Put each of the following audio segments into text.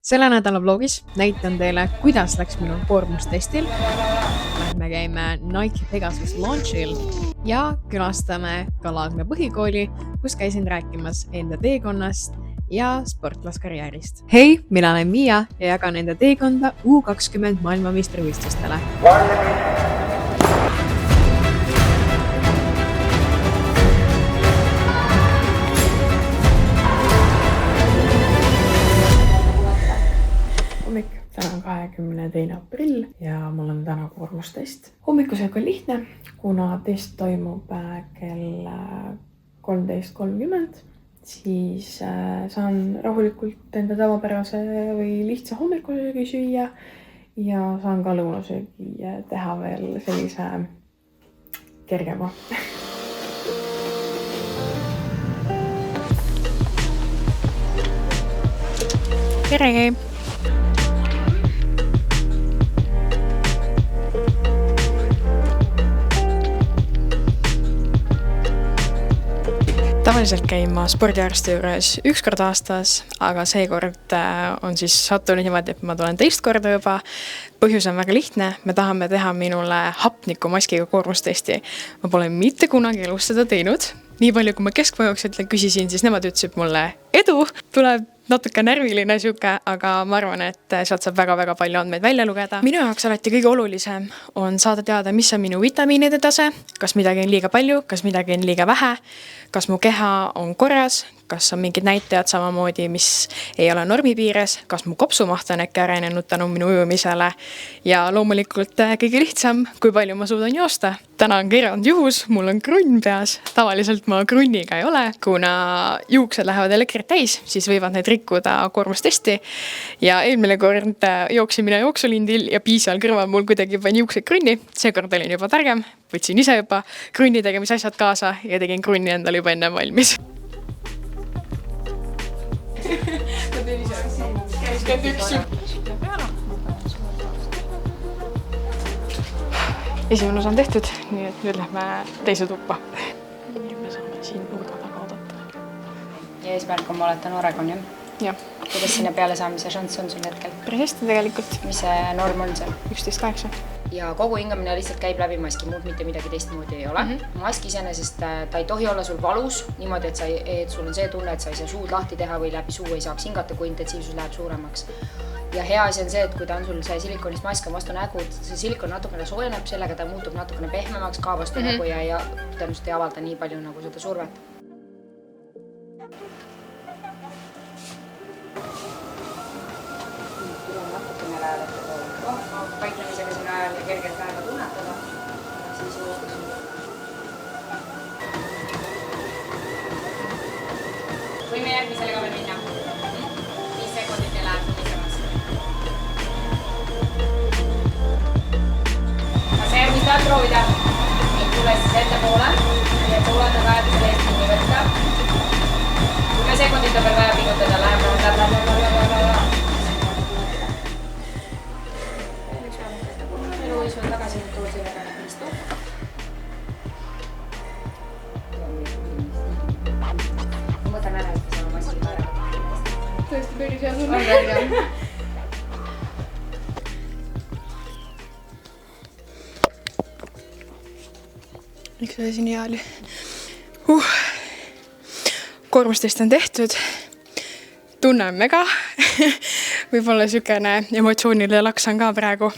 Selle nädala vlogis näitan teile, kuidas läks minul koormustestil. Lähme käime Nike Pegasus launchil ja külastame ka Laagna põhikooli, kus käisin rääkimas enda teekonnast ja sportlaskarjäärist. Hei, mina olen Miia ja jagan enda teekonda U20 maailmameistrivõistlustele. Täna on 22. aprill ja mul on täna koormustest. Hommikusöök on lihtne, kuna test toimub kell 13.30, siis saan rahulikult enda tavapärase või lihtsa hommikusöögi süüa ja saan ka lõunasöögi teha veel sellise kergema. Tere! Tavaliselt käin ma spordiarsti juures üks kord aastas, aga seekord on siis sattunud niimoodi, et ma tulen teist korda juba. Põhjus on väga lihtne, me tahame teha minule hapnikumaskiga koormustesti. Ma pole mitte kunagi elus seda teinud. Nii palju, kui ma keskpäevaks küsisin, siis nemad ütlesid mulle edu. Tuleb natuke närviline siuke, aga ma arvan, et sealt saab väga palju andmeid välja lugeda. Minu jaoks alati kõige olulisem on saada teada, mis on minu vitamiinide tase, kas midagi on liiga palju, kas midagi on liiga vähe, kas mu keha on korras, kas on mingid näitajad samamoodi, mis ei ole normi piires, kas mu kopsumaht on äkki arenenud tänu minu ujumisele ja loomulikult kõige lihtsam, kui palju ma suudan joosta. Täna on erandjuhus, mul on krunn peas, tavaliselt ma krunniga ei ole, kuna juuksed lähevad elektrit täis, siis võivad need rikkuda koormustesti ja eelmine kord jooksin mina jooksulindil ja piisal kõrval mul kuidagi pani juuksed krunni, seekord olin juba targem, võtsin ise juba krunni tegemise asjad kaasa ja tegin krunni endale juba enne valmis. Esimene osa on tehtud, nii et nüüd lähme teise tuppa. Nüüd me saame siin nurga taga oodata. Ja eesmärk on moleta Oregon, jah? Jah. Kuidas sinna peale saamise šanss on sul hetkel? Päris hästi tegelikult. Mis see norm on seal? 11.8. Ja kogu hingamine lihtsalt käib läbi maski, muud mitte midagi teistmoodi ei ole. Mask iseenesest ta ei tohi olla sul valus, niimoodi, et sul on see tunne, et sa ei saa suud lahti teha või läbi suu ei saaks hingata, kui intensiivsus läheb suuremaks. Ja hea asi on see, et kui ta on sul see silikonist mask on vastu nägu, see silikon natukene soojeneb, sellega ta muutub natukene pehmemaks ka vastu nägu ja tõenäoliselt ei avalda nii palju nagu seda survet. Paiklemisega sinna ajal kergelt aega tunnetada, siis joostus. Võime järgmisele ka veel minna. 5 sekundit ja läheb tumisemaks. Kas see järgmist tahad proovida? Nii, tule siis ettepoole, nii et sa ulatad aega selle eest kinni võtta. 10 sekundit on veel vaja pingutada, läheb. Sul tagasi tuua sellega istu. Ma võtan ära, et sama maski ära. Tõesti päris hea tunne. Miks see siin hea oli? Koormustest on tehtud. Tunnen mega. Võib-olla sükene emotsioonile laksan ka praegu.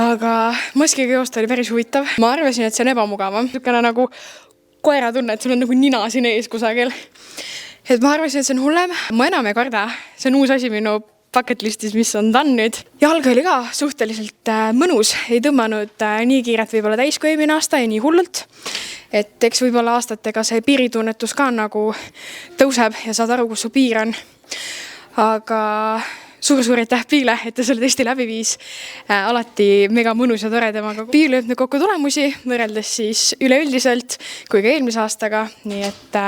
Aga maskiga joosta oli päris huvitav. Ma arvasin, et see on ebamugavam. Sükene nagu koera tunne, et sul on nagu nina siin ees kusagil. Et ma arvasin, et see on hullem. Ma enam ei karda. See on uus asi minu bucket listis, mis on done nüüd. Jalg oli ka suhteliselt mõnus. Ei tõmmanud nii kiiret võib-olla täis kui eelmine aasta ja nii hullult. Et eks võib-olla aastatega see piiritunnetus ka nagu tõuseb ja saad aru, kus su piir on. Aga suur aitäh Piile, et ta selle testi läbi viis. Alati mega mõnus ja tore temaga. Piil lööb nüüd kokku tulemusi, võrreldes siis üleüldiselt kui ka eelmise aastaga. Nii et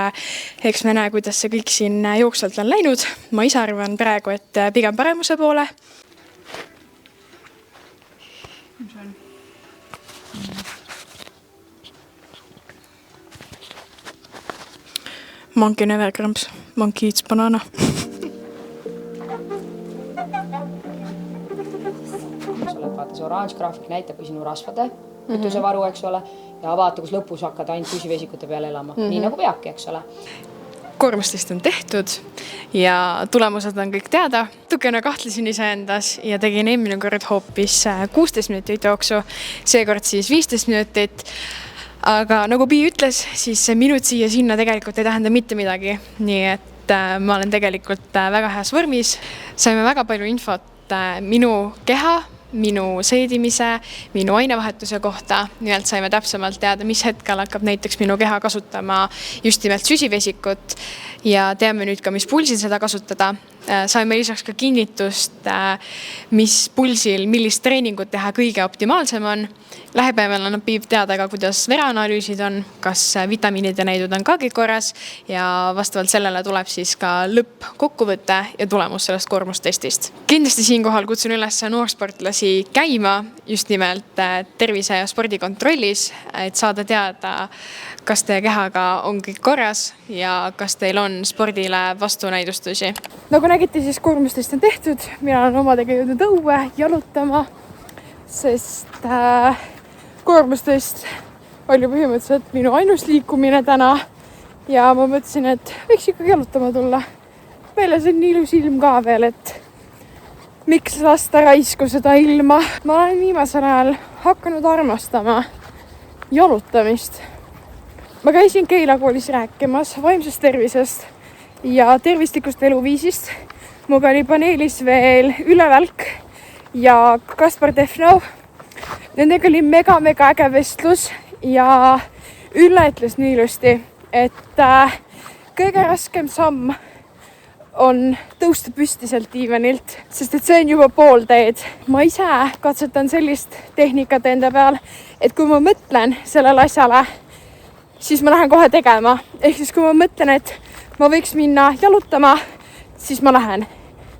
eks me näe, kuidas see kõik siin jooksvalt on läinud. Ma ise arvan praegu, et pigem paremuse poole. Monkey never cramps. Monkey eats banana. Vaata, see oranž graafik näitab sinu rasvade kütusevaru, eks ole, ja vaata, kus lõpus hakkad ainult püsivesikute peale elama. Nii nagu peabki, eks ole. Koormustest on tehtud ja tulemused on kõik teada. Tukene kahtlesin iseendas ja tegin eelmine kord hoopis 16 minutit jooksu, seekord siis 15 minutit. Aga nagu Pi ütles, siis see minut siia sinna tegelikult ei tähenda mitte midagi. Nii et ma olen tegelikult väga heas vormis. Saime väga palju infot minu keha, minu seedimise, minu ainevahetuse kohta. Nimelt saime täpsemalt teada, mis hetkel hakkab näiteks minu keha kasutama just nimelt süsivesikut ja teame nüüd ka, mis pulsil seda kasutada. Saime lisaks ka kinnitust, mis pulsil, millist treeningut teha kõige optimaalsem on. Lähipäeval annab Piip teada ka, kuidas vereanalüüsid on, kas vitamiinid ja näidud on ka kõik korras ja vastavalt sellele tuleb siis ka lõppkokkuvõte ja tulemus sellest koormustestist. Kindlasti siinkohal kutsun üles noorsportlasi käima just nimelt tervise- ja spordikontrollis, et saada teada, kas teie kehaga on kõik korras ja kas teil on spordile vastunäidustusi. Nagu nägite, siis koormustest on tehtud. Mina olen omadega jõudnud õue jalutama, sest koormustest oli põhimõtteliselt minu ainus liikumine täna ja ma mõtlesin, et võiks ikkagi jalutama tulla. Meile see on nii ilus ilm ka veel, et miks lasta raisku seda ilma. Ma olen viimasel ajal hakanud armastama jalutamist. Ma käisin Keila koolis rääkimas vaimsest tervisest ja tervislikust eluviisist. Muga oli paneelis veel Ülle Välk ja Kaspar Defnov. Nendega oli mega äge vestlus ja Ülle ütles nii ilusti, et kõige raskem samm on tõusta püsti sealt diivanilt, sest et see on juba pool teed. Ma ise katsetan sellist tehnikat enda peal, et kui ma mõtlen sellele asjale, siis ma lähen kohe tegema. Ehk siis kui ma mõtlen, et ma võiks minna jalutama, siis ma lähen.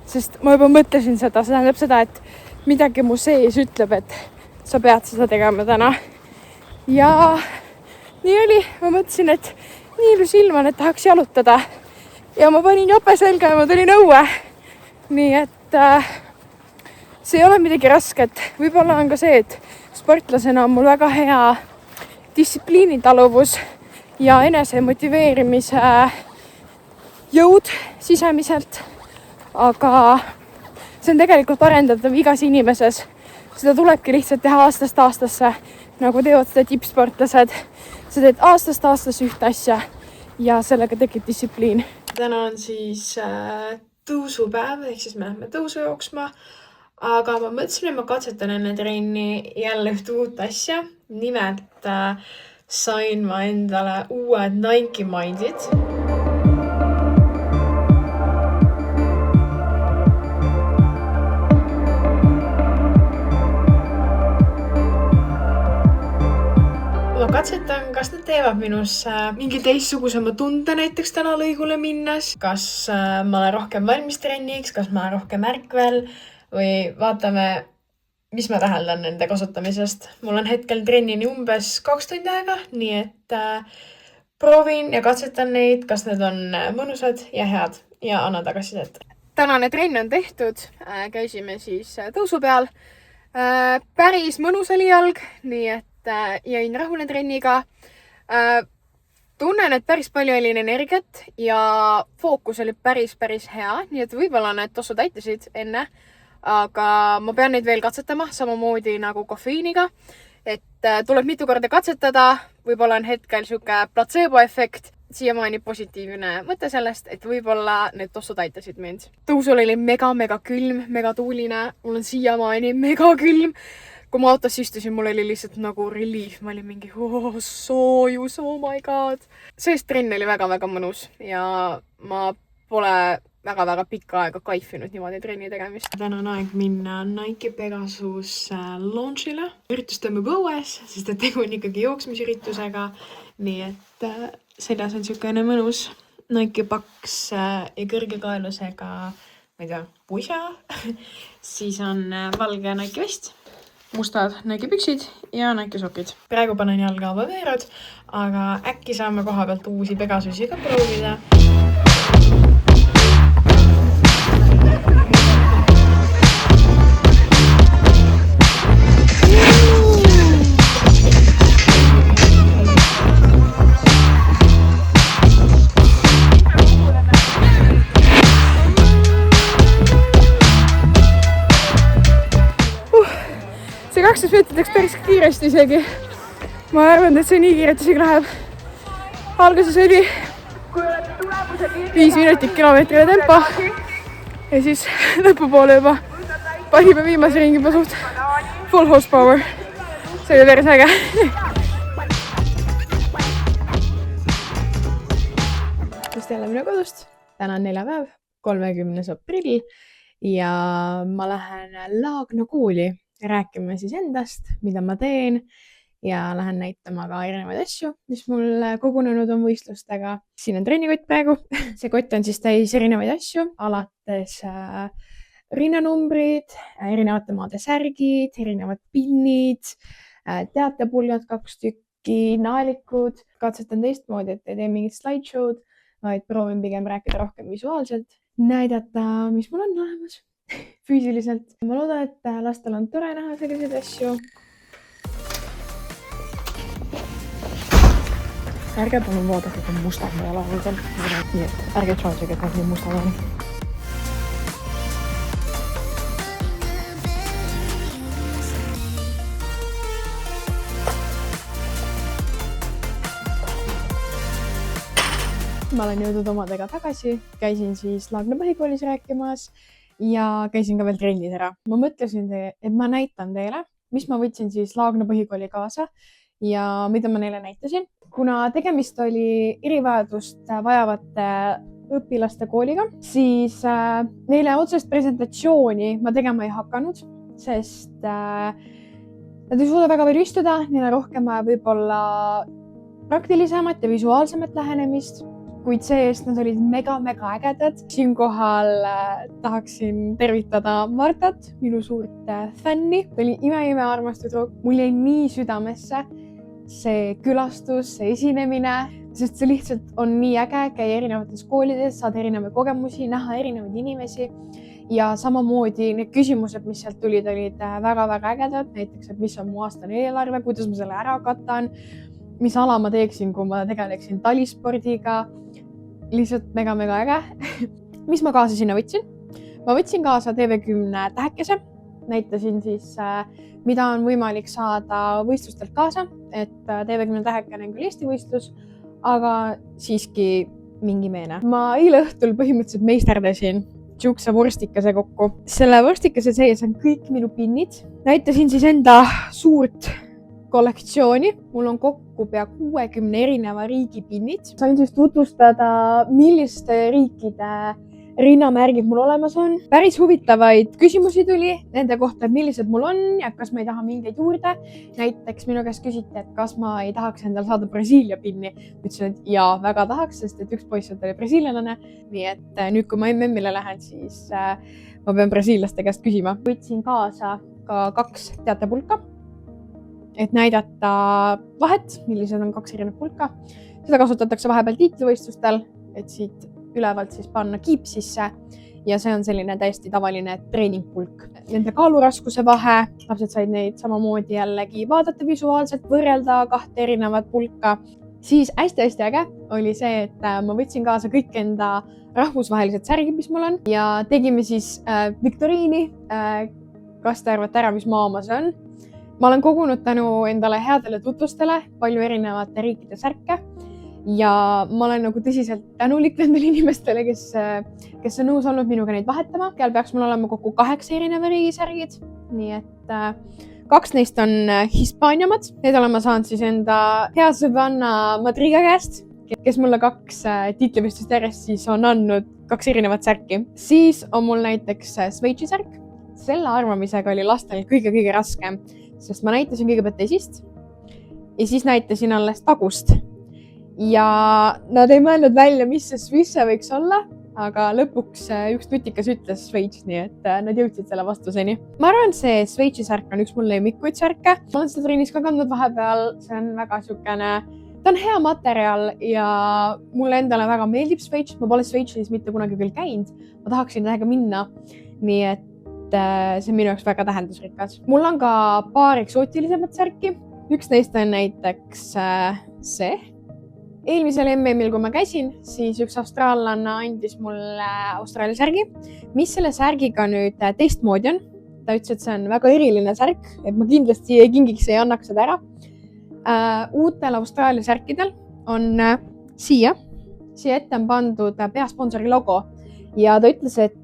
Sest ma juba mõtlesin seda, see tähendab seda, et midagi mu sees ütleb, et sa pead seda tegema täna. Ja nii oli, ma mõtlesin, et nii ilus ilm on, et tahaks jalutada. Ja ma panin jope selga ja ma tulin õue. Nii et see ei ole midagi rasket. Võib-olla on ka see, et sportlasena on mul väga hea distsipliinitaluvus ja enese motiveerimise jõud sisemiselt. Aga see on tegelikult arendatav igas inimeses. Seda tulebki lihtsalt teha aastast aastasse, nagu teevad seda tippsportlased. Sa teed aastast aastasse ühte asja ja sellega tekib distsipliin. Täna on siis tõusupäev, ehk siis me lähme tõusu jooksma. Aga ma mõtlesin, et ma katsetan enne trenni jälle ühte uut asja. Nimelt sain ma endale uued Nike Mindid. Ma katsetan, kas nad teevad minus mingi teistsugusema tunde näiteks täna lõigule minnes, kas ma olen rohkem valmis trenniks, kas ma olen rohkem ärkvel või vaatame, mis ma täheldan nende kasutamisest. Mul on hetkel trennini umbes 2 tundi aega, nii et proovin ja katsetan neid, kas need on mõnusad ja head ja annan tagasisidet. Tänane trenn on tehtud, käisime siis tõusu peal. Päris mõnus oli jalg, nii et jäin rahule trenniga. Tunnen, et päris palju oli energiat ja fookus oli päris hea, nii et võib-olla need tossud aitasid enne, aga ma pean neid veel katsetama, samamoodi nagu kofeiiniga, et tuleb mitu korda katsetada, võib-olla on hetkel siuke placebo-efekt, siiamaani positiivne mõte sellest, et võib-olla need tossud aitasid mind. Tõusul oli mega külm, mega tuuline, mul on siiamaani mega külm. Kui ma autos istusin, mul oli lihtsalt nagu relief, ma olin mingi soojus, oh my god. Seest trenn oli väga mõnus ja ma pole väga pikka aega kaifinud niimoodi trenni tegemist. Täna on aeg minna Nike Pegasus launchile. Üritus toimub õues, sest et tegu on ikkagi jooksmisüritusega. Nii et seljas on siukene mõnus Nike paks ja kõrgekaelusega, ma ei tea, pusa. Siis on valge Nike vest. Mustad Nike püksid ja Nike sokid. Praegu panen jalga veerad, aga äkki saame koha pealt uusi Pegasusi ka proovida. 2 meetrit läks päris kiiresti isegi. Ma arvan, et see nii kiirelt isegi läheb. Alguses oli 5 minutit kilomeetrile tempo ja siis lõpupoole juba panime viimase ringi juba suht full horsepower. See oli päris äge. Just jälle minu kodust. Täna on neljapäev, 30. aprill ja ma lähen Laagna kooli rääkima siis endast, mida ma teen ja lähen näitama ka erinevaid asju, mis mul kogunenud on võistlustega. Siin on treenikott praegu. See kott on siis täis erinevaid asju, alates rinnanumbrid, erinevate maade särgid, erinevad pinnid, teatepuljad 2 tükki, naelikud. Katsetan teistmoodi, et ei tee mingit slideshow'd, vaid proovin pigem rääkida rohkem visuaalselt, näidata, mis mul on olemas füüsiliselt. Ma loodan, et lastel on tore näha selliseid asju. Ärge palun vaadake, kui mustad ma jalavad on. Nii et ärge tšaasige, et nad nii mustad on. Ma olen jõudnud omadega tagasi. Käisin siis Laagna põhikoolis rääkimas ja käisin ka veel trennis ära. Ma mõtlesin, et ma näitan teile, mis ma võtsin siis Laagna põhikooli kaasa ja mida ma neile näitasin. Kuna tegemist oli erivajadust vajavate õpilaste kooliga, siis neile otsest presentatsiooni ma tegema ei hakanud, sest nad ei suuda väga palju istuda, neil on rohkem võib-olla praktilisemat ja visuaalsemat lähenemist, kuid see-eest nad olid mega ägedad. Siinkohal tahaksin tervitada Martat, minu suurt fänni. Ta oli ime armas tüdruk. Mul jäi nii südamesse see külastus, see esinemine, sest see lihtsalt on nii äge, käia erinevates koolides, saada erinevaid kogemusi, näha erinevaid inimesi ja samamoodi need küsimused, mis sealt tulid, olid väga ägedad. Näiteks, et mis on mu aastane eelarve, kuidas ma selle ära katan, mis ala ma teeksin, kui ma tegeleksin talispordiga. Lihtsalt mega äge. Mis ma kaasa sinna võtsin? Ma võtsin kaasa TV10 tähekese. Näitasin siis, mida on võimalik saada võistlustelt kaasa, et TV10 tähekene on küll Eesti võistlus, aga siiski mingi meene. Ma eile õhtul põhimõtteliselt meisterdasin siukse vorstikese kokku. Selle vorstikese sees on kõik minu pinnid. Näitasin siis enda suurt kollektsiooni. Mul on kokku pea 60 erineva riigi pinnid. Sain siis tutvustada, milliste riikide rinnamärgid mul olemas on. Päris huvitavaid küsimusi tuli nende kohta, millised mul on ja kas ma ei taha mingeid juurde. Näiteks minu käest küsiti, et kas ma ei tahaks endal saada Brasiilia pinni. Ütlesin, et jaa, väga tahaks, sest et üks poiss oli brasiilialane. Nii et nüüd, kui ma MM-ile lähen, siis ma pean brasiillaste käest küsima. Võtsin kaasa ka 2 teatepulka, et näidata vahet, millised on 2 erinevat pulka. Seda kasutatakse vahepeal tiitlivõistlustel, et siit ülevalt siis panna kiip sisse ja see on selline täiesti tavaline treeningpulk. Nende kaaluraskuse vahe, lapsed said neid samamoodi jällegi vaadata visuaalselt, võrrelda 2 erinevat pulka. Siis hästi äge oli see, et ma võtsin kaasa kõik enda rahvusvahelised särgid, mis mul on ja tegime siis viktoriini. Kas te arvate ära, mis maa oma see on? Ma olen kogunud tänu endale headele tutvustele palju erinevate riikide särke ja ma olen nagu tõsiselt tänulik nendele inimestele, kes on nõus olnud minuga neid vahetama. Seal peaks mul olema kokku 8 erineva riigi särgid, nii et 2 neist on Hispaaniamad. Need olen ma saanud siis enda hea sõbranna Madriga käest, kes mulle 2 tiitlivõistlust järjest siis on andnud 2 erinevat särki. Siis on mul näiteks Šveitsi särk. Selle arvamisega oli lastel kõige raskem, sest ma näitasin kõigepealt esist ja siis näitasin alles tagust. Ja nad ei mõelnud välja, mis see Swiss võiks olla, aga lõpuks üks nutikas ütles Šveits, nii et nad jõudsid selle vastuseni. Ma arvan, see Šveitsi särk on üks mul lemmikuid särke. Ma olen seda trennis ka kandnud vahepeal, see on väga sükene, ta on hea materjal ja mulle endale väga meeldib Šveits. Ma pole Šveitsis mitte kunagi küll käinud, ma tahaksin tähega minna, nii et see on minu jaoks väga tähendusrikas. Mul on ka paar eksootilisemat särki. Üks neist on näiteks see. Eelmisel MM-il, kui ma käisin, siis üks austraallanna andis mulle Austraalia särgi. Mis selle särgiga nüüd teistmoodi on? ta ütles, et see on väga eriline särk, et ma kindlasti ei kingiks, ei annaks seda ära. Uutel Austraalia särkidel on siia ette on pandud peasponsori logo ja ta ütles, et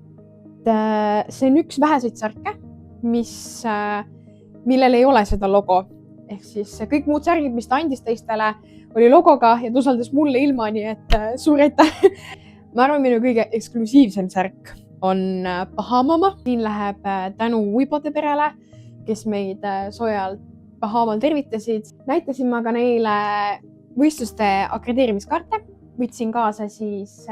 see on üks väheseid särke, millel ei ole seda logo. Ehk siis kõik muud särgid, mis ta andis teistele, oli logoga ja ta usaldas mulle ilma, nii et suur aitäh. Ma arvan, minu kõige eksklusiivsem särk on Bahama. Siin läheb tänu Uibode perele, kes meid soojalt Bahamal tervitasid. Näitasin ma ka neile võistluste akrediteerimiskaarte. Võtsin kaasa siis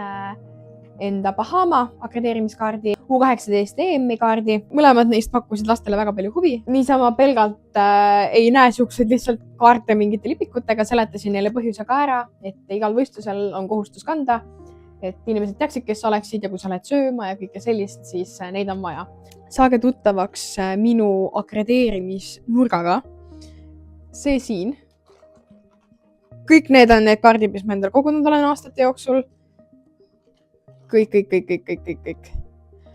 enda Bahama akrediteerimiskaardi, U18 EM-i kaardi. Mõlemad neist pakkusid lastele väga palju huvi. Niisama pelgalt ei näe siukseid lihtsalt kaarte mingite lipikutega. Seletasin neile põhjuse ka ära, et igal võistlusel on kohustus kanda, et inimesed teaksid, kes sa oleksid ja kui sa oled sööma ja kõike sellist, siis neid on vaja. Saage tuttavaks minu akrediteerimisnurgaga. See siin. Kõik need on need kaardid, mis ma endale kogunud olen aastate jooksul. Kõik.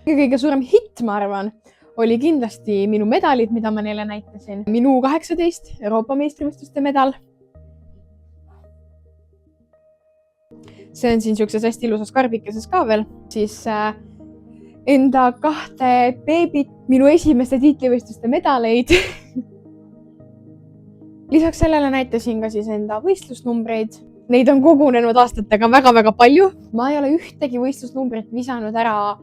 Kõige suurem hitt, ma arvan, oli kindlasti minu medalid, mida ma neile näitasin. Minu U18 Euroopa meistrivõistluste medal. See on siin siukses hästi ilusas karbikeses ka veel. Siis enda 2 beebit, minu esimeste tiitlivõistluste medaleid. Lisaks sellele näitasin ka siis enda võistlusnumbreid. Neid on kogunenud aastatega väga-väga palju. Ma ei ole ühtegi võistlusnumbrit visanud ära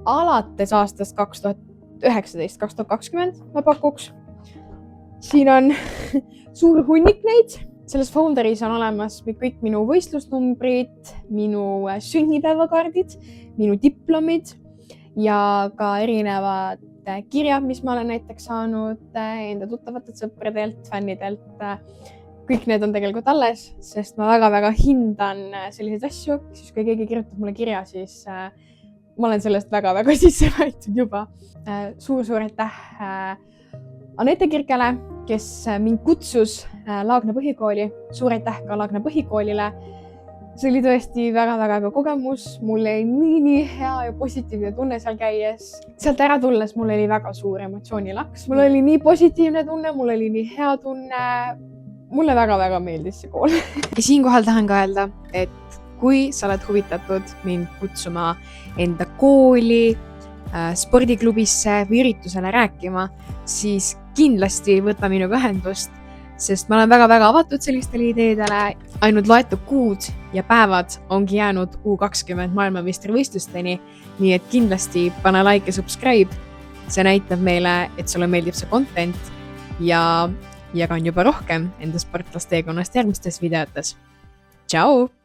alates aastast 2019-2020 ma pakuks. Siin on suur hunnik neid. Selles folderis on olemas kõik minu võistlusnumbrid, minu sünnipäevakaardid, minu diplomid ja ka erinevad kirjad, mis ma olen näiteks saanud enda tuttavatelt sõpradelt, fännidelt. Kõik need on tegelikult alles, sest ma väga-väga hindan selliseid asju. Siis kui keegi kirjutab mulle kirja, siis ma olen sellest väga-väga sisse võetud juba. Suur aitäh Anette Kirkele, kes mind kutsus Laagna põhikooli. Suur aitäh ka Laagna põhikoolile. See oli tõesti väga-väga kogemus. Mul oli nii hea ja positiivne tunne seal käies. Sealt ära tulles mul oli väga suur emotsioonilaks. Mul oli nii positiivne tunne, mul oli nii hea tunne. Mulle väga-väga meeldis see kool. Ja siinkohal tahan ka öelda, et kui sa oled huvitatud mind kutsuma enda kooli, spordiklubisse või üritusele rääkima, siis kindlasti võta minuga ühendust, sest ma olen väga-väga avatud sellistele ideedele. Ainult loetud kuud ja päevad ongi jäänud U20 maailmameistrivõistlusteni, nii et kindlasti pane like ja subscribe. See näitab meile, et sulle meeldib see content ja jagan juba rohkem enda sportlasteekonnast järgmistes videotes. Tšau!